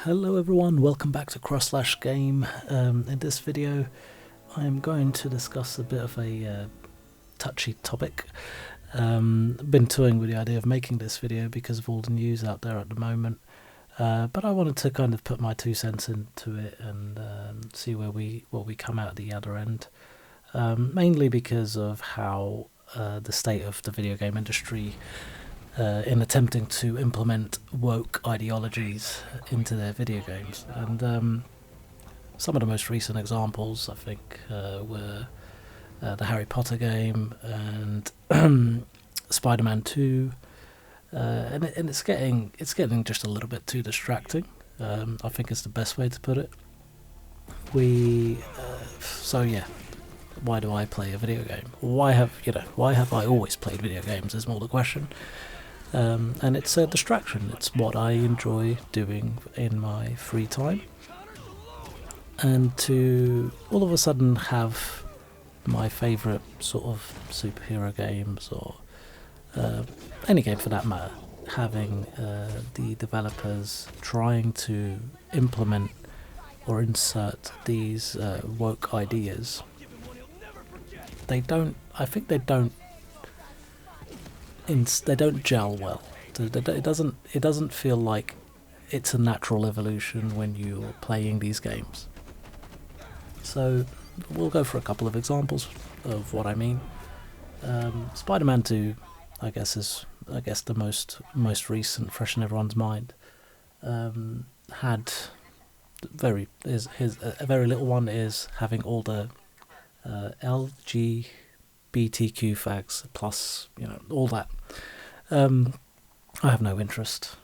Hello everyone, welcome back to Cross/Game. In this video I'm going to discuss a bit of a touchy topic. Been toying with the idea of making this video because of all the news out there at the moment, but I wanted to kind of put my 2 cents into it and see what we come out at the other end, mainly because of how the state of the video game industry in attempting to implement woke ideologies into their video games. And some of the most recent examples, I think, were the Harry Potter game and Spider-Man 2, and it's getting just a little bit too distracting. I think it's the best way to put it. So yeah, why do I play a video game? Why have I always played video games is more the question. And it's a distraction. It's what I enjoy doing in my free time, and to all of a sudden have my favourite sort of superhero games, or any game for that matter, having the developers trying to implement or insert these woke ideas. They don't gel well. It doesn't feel like it's a natural evolution when you're playing these games. So we'll go for a couple of examples of what I mean. Spider-Man 2, I guess the most recent, fresh in everyone's mind. Had a very little one is having all the LGBTQ fags plus, all that. I have no interest.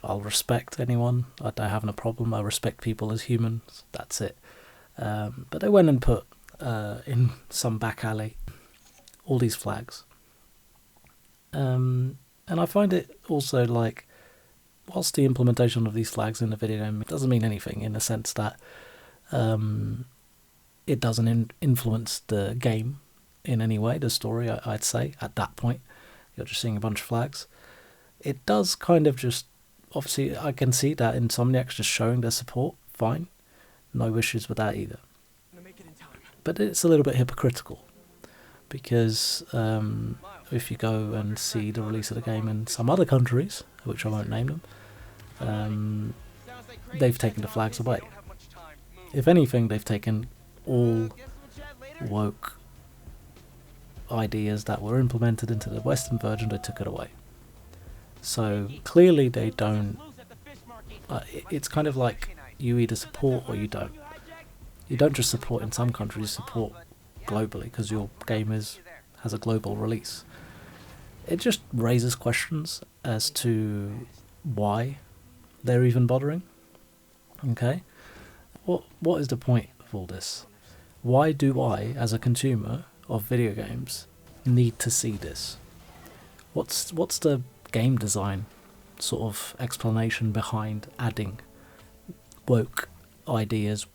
I'll respect anyone. I don't have no problem. I respect people as humans. That's it. But they went and put in some back alley all these flags. And I find it also like, whilst the implementation of these flags in the video game doesn't mean anything, in the sense that it doesn't influence the game in any way, the story, I'd say, at that point. You're just seeing a bunch of flags. It does kind of just, obviously I can see that Insomniac's just showing their support, fine, no issues with that either. But it's a little bit hypocritical, because if you go and see the release of the game in some other countries, which I won't name them, they've taken the flags away. If anything, they've taken all woke ideas that were implemented into the Western version, they took it away. So clearly they don't, it's kind of like you either support or you don't. You don't just support in some countries, you support globally because your game has a global release. It just raises questions as to why they're even bothering. Okay? What is the point of all this? Why do I, as a consumer of video games, need to see this? What's the game design sort of explanation behind adding woke ideas?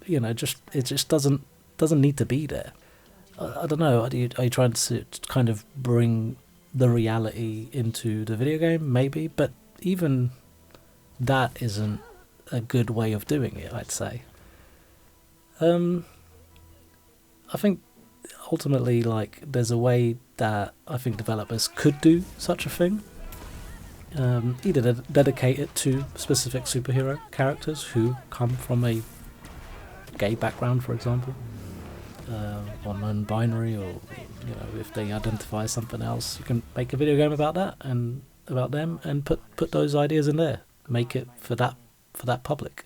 It just doesn't need to be there. I don't know. Are you trying to kind of bring the reality into the video game? Maybe, but even that isn't a good way of doing it, I'd say. I think ultimately, like, there's a way that I think developers could do such a thing. Either dedicate it to specific superhero characters who come from a gay background, for example, or non-binary, or if they identify as something else, you can make a video game about that and about them, and put those ideas in there. Make it for that public.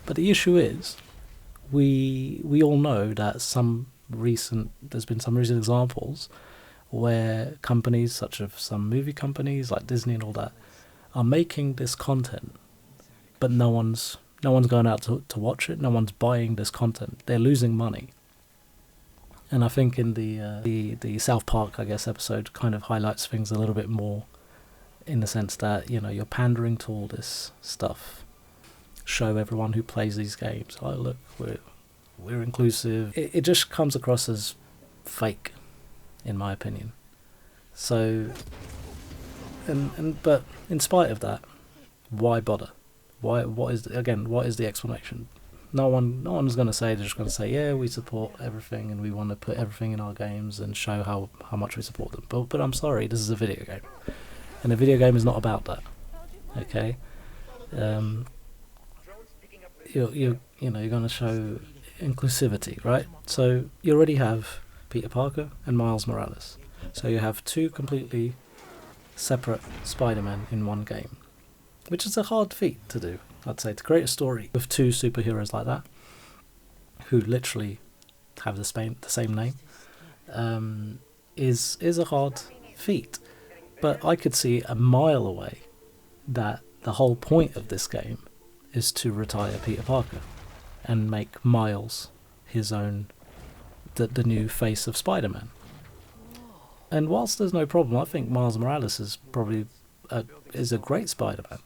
But the issue is, we all know that there's been some recent examples where companies, such as some movie companies like Disney and all that, are making this content, but no one's going out to watch it. No one's buying this content. They're losing money. And I think in the South Park, I guess, episode kind of highlights things a little bit more, in the sense that you're pandering to all this stuff. Show everyone who plays these games, oh look, we're inclusive. It just comes across as fake, in my opinion. So, but in spite of that, why bother? Why? What is the explanation? No one's going to say. They're just going to say, yeah, we support everything and we want to put everything in our games and show how much we support them. But I'm sorry, this is a video game, and a video game is not about that. Okay, you're going to show inclusivity, right? So you already have Peter Parker and Miles Morales. So you have two completely separate Spider-Man in one game, which is a hard feat to do. I'd say to create a story with two superheroes like that, who literally have the same name, is a hard feat. But I could see a mile away that the whole point of this game is to retire Peter Parker and make Miles his own, the new face of Spider-Man. And whilst there's no problem, I think Miles Morales is probably is a great Spider-Man.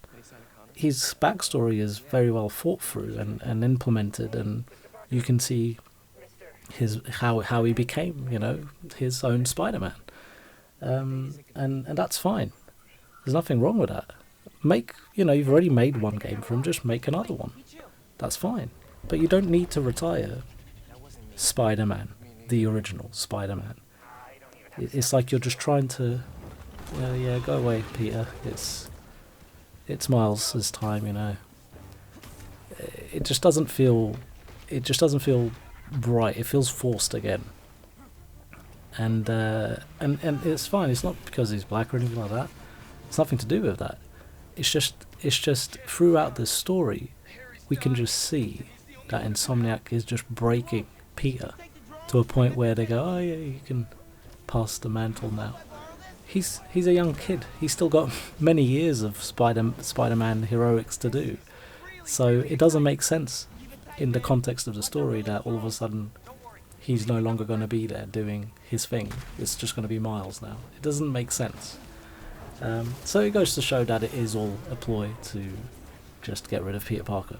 His backstory is very well thought through and implemented, and you can see how he became, his own Spider-Man. And that's fine. There's nothing wrong with that. You've already made one game for him, just make another one. That's fine. But you don't need to retire Spider-Man, the original Spider-Man. It's like you're just trying to, go away, Peter. It's Miles' time, It just doesn't feel right. It feels forced again. And it's fine. It's not because he's black or anything like that. It's nothing to do with that. It's just throughout this story, we can just see that Insomniac is just breaking Peter to a point where they go, oh yeah, you can pass the mantle now. He's a young kid. He's still got many years of Spider-Man heroics to do. So it doesn't make sense in the context of the story that all of a sudden he's no longer going to be there doing his thing. It's just going to be Miles now. It doesn't make sense. So it goes to show that it is all a ploy to just get rid of Peter Parker.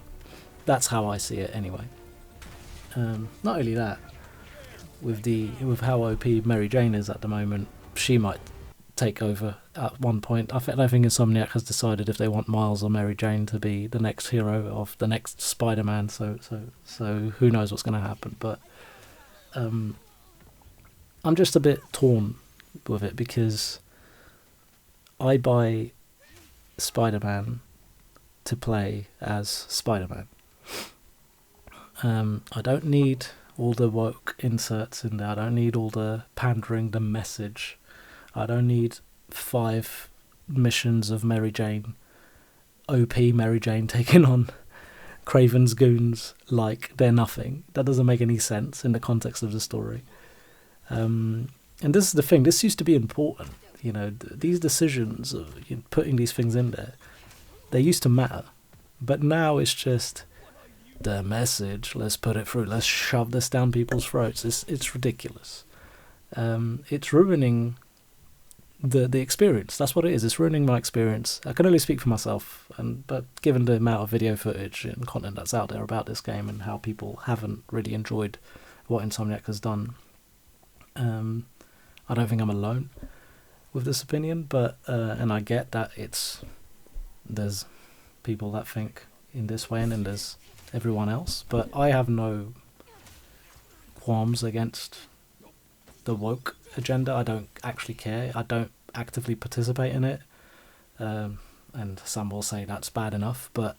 That's how I see it anyway. Not only that, with how OP Mary Jane is at the moment, she might take over at one point. I don't think Insomniac has decided if they want Miles or Mary Jane to be the next hero of the next Spider-Man. So who knows what's going to happen? But I'm just a bit torn with it because I buy Spider-Man to play as Spider-Man. I don't need all the woke inserts in there. I don't need all the pandering, the message. I don't need 5 missions of Mary Jane, OP Mary Jane taking on Kraven's goons like they're nothing. That doesn't make any sense in the context of the story. And this is the thing. This used to be important. These decisions of putting these things in there, they used to matter. But now it's just the message. Let's put it through. Let's shove this down people's throats. It's ridiculous. It's ruining the experience. That's what it is. It's ruining my experience. I can only speak for myself, but given the amount of video footage and content that's out there about this game and how people haven't really enjoyed what Insomniac has done, I don't think I'm alone with this opinion. But and I get that there's people that think in this way and then there's everyone else, but I have no qualms against the woke agenda. I don't actually care. I don't actively participate in it, and some will say that's bad enough, but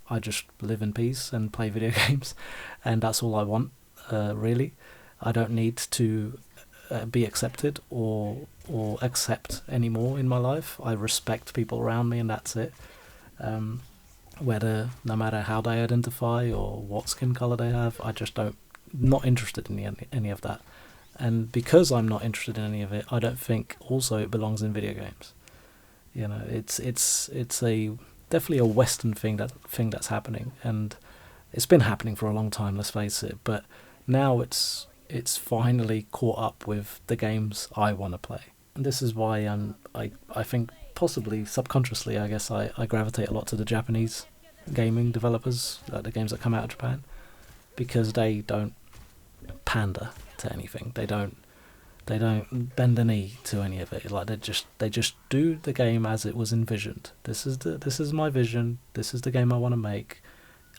I just live in peace and play video games, and that's all I want, really. I don't need to be accepted or accept anymore in my life. I respect people around me and that's it. No matter how they identify or what skin colour they have, I just not interested in any of that. And because I'm not interested in any of it, I don't think also it belongs in video games. It's definitely a Western thing that's happening, and it's been happening for a long time, let's face it. But now it's finally caught up with the games I want to play, and this is why I think possibly subconsciously, I guess I gravitate a lot to the Japanese gaming developers, the games that come out of Japan, because they don't pander to anything. They don't They don't bend the knee to any of it. Like they just do the game as it was envisioned. This is my vision. This is the game I want to make.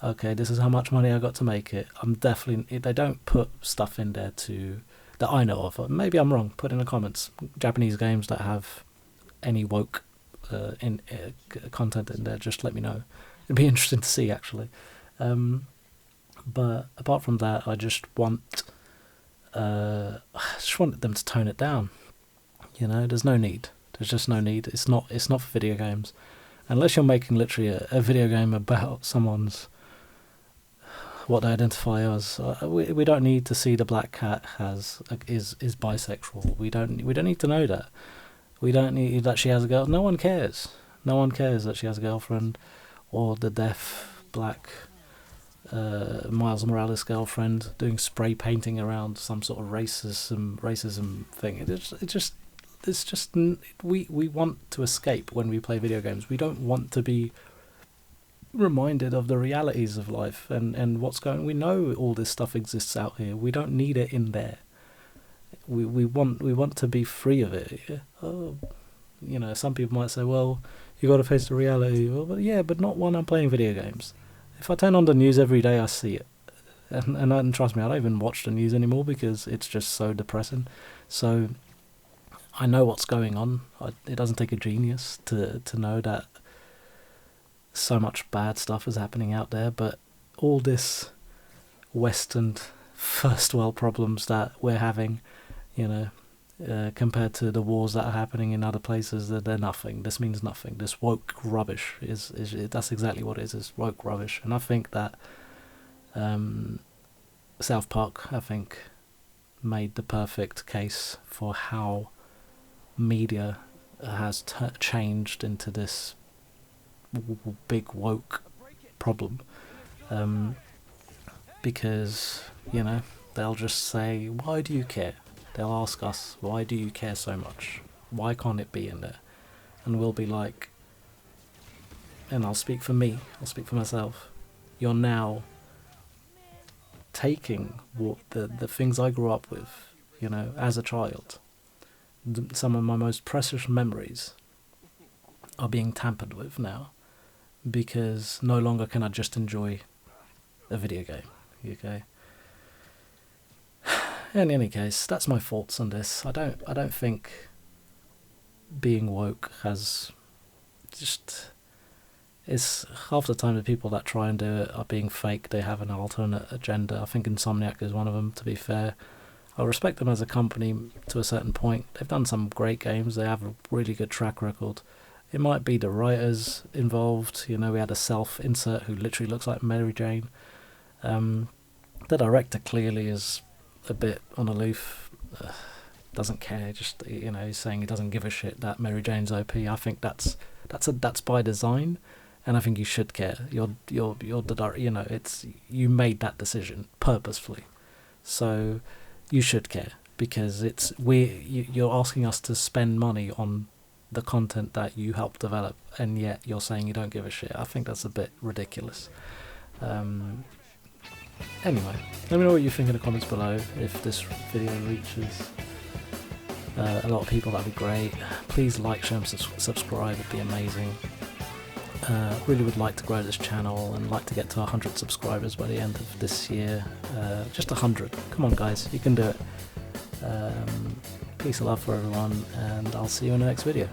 Okay, this is how much money I got to make it. They don't put stuff in there that I know of. Maybe I'm wrong. Put in the comments. Japanese games that have any woke content in there, just let me know. It'd be interesting to see, actually. But apart from that, I just wanted them to tone it down. You know, there's no need. There's just no need. It's not for video games, unless you're making literally a video game about someone's what they identify as. We don't need to see the black cat is bisexual. We don't need to know that. We don't need that she has a girl. No one cares. No one cares that she has a girlfriend, or the deaf black Miles Morales girlfriend doing spray painting around some sort of racism thing. It's just we want to escape when we play video games. We don't want to be reminded of the realities of life and what's going on. We know all this stuff exists out here. We don't need it in there. We want to be free of it. Oh, you know, some people might say, well, you got to face the reality. Well, but yeah, but not when I'm playing video games. If I turn on the news every day, I see it. And trust me, I don't even watch the news anymore because it's just so depressing. So I know what's going on. It doesn't take a genius to know that so much bad stuff is happening out there, but all this Western first world problems that we're having, you know, compared to the wars that are happening in other places, they're nothing. This means nothing. This woke rubbish is that's exactly what it is woke rubbish. And I think that South Park, I think, made the perfect case for how media has changed into this big woke problem, because, you know, they'll just say, why do you care? They'll ask us, why do you care so much? Why can't it be in there? And we'll be like, and I'll speak for me, I'll speak for myself, you're now taking what the things I grew up with, you know, as a child. Some of my most precious memories are being tampered with now, because no longer can I just enjoy a video game. Okay. In any case, that's my thoughts on this. I don't think being woke has just... It's half the time the people that try and do it are being fake. They have an alternate agenda. I think Insomniac is one of them, to be fair. I respect them as a company to a certain point. They've done some great games. They have a really good track record. It might be the writers involved. You know, we had a self-insert who literally looks like Mary Jane. The director clearly is a bit on aloof. Doesn't care. Just, you know, he's saying he doesn't give a shit that Mary Jane's OP. I think that's by design, and I think you should care. You're the, you know, you made that decision purposefully, so you should care, because you're asking us to spend money on the content that you helped develop, and yet you're saying you don't give a shit. I think that's a bit ridiculous. Anyway, let me know what you think in the comments below. If this video reaches a lot of people, that'd be great. Please like, share and subscribe, it'd be amazing. Really would like to grow this channel and like to get to 100 subscribers by the end of this year. Just 100. Come on guys, you can do it. Peace of love for everyone, and I'll see you in the next video.